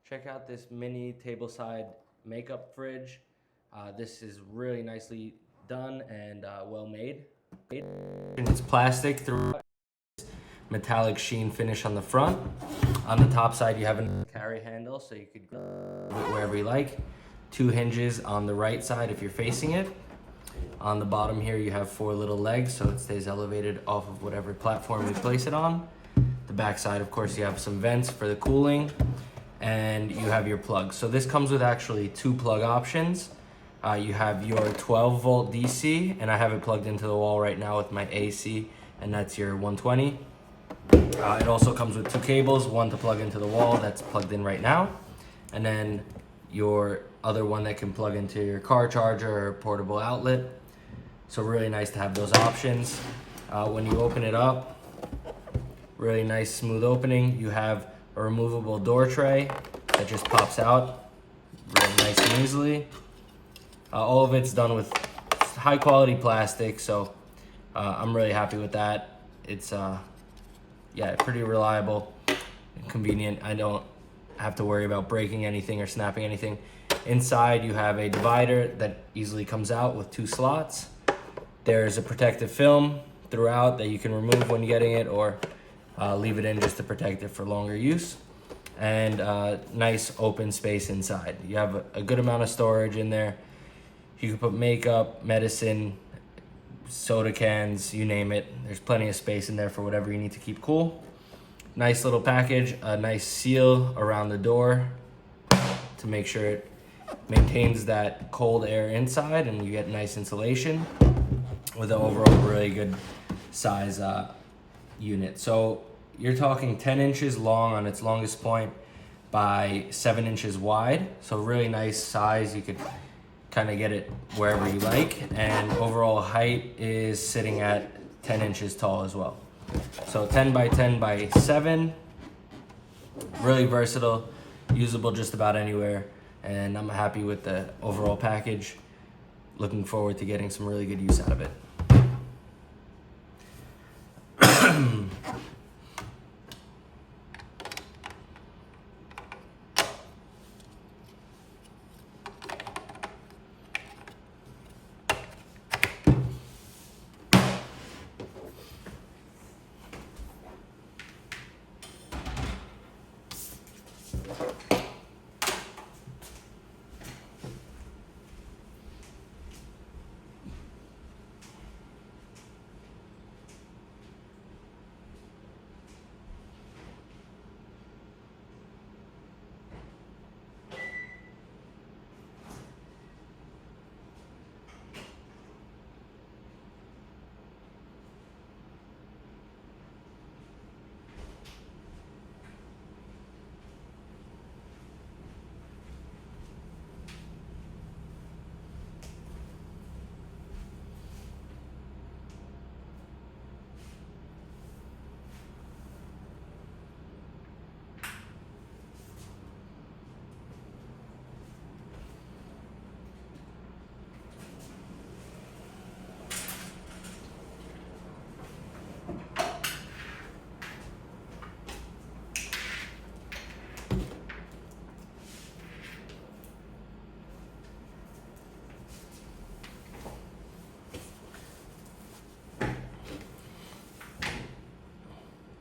check out this mini tableside makeup fridge. This is really nicely done and well made. It's plastic throughout, metallic sheen finish on the front. On the top side, you have a carry handle, so you could go wherever you like. 2 hinges on the right side if you're facing it. On the bottom here, you have 4 little legs, so it stays elevated off of whatever platform you place it on. The back side, of course, you have some vents for the cooling, and you have your plugs. So this comes with actually 2 plug options. You have your 12 volt DC, and I have it plugged into the wall right now with my AC, and that's your 120. It also comes with 2 cables, one to plug into the wall, that's plugged in right now, and then your other one that can plug into your car charger or portable outlet. So really nice to have those options. When you open it up, really nice smooth opening. You have a removable door tray that just pops out really nice and easily. All of it's done with high quality plastic, so I'm really happy with that. It's yeah, pretty reliable and convenient. I don't have to worry about breaking anything or snapping anything. Inside you have a divider that easily comes out with 2 slots. There's a protective film throughout that you can remove when getting it, or leave it in just to protect it for longer use. And nice open space inside. You have a good amount of storage in there. You can put makeup, medicine, soda cans, you name it. There's plenty of space in there for whatever you need to keep cool. Nice little package, a nice seal around the door to make sure it maintains that cold air inside and you get nice insulation with an overall really good size unit. So you're talking 10 inches long on its longest point by 7 inches wide. So really nice size. You could kind of get it wherever you like, and overall height is sitting at 10 inches tall as well. So 10 by 10 by 7, really versatile, usable just about anywhere, and I'm happy with the overall package. Looking forward to getting some really good use out of it.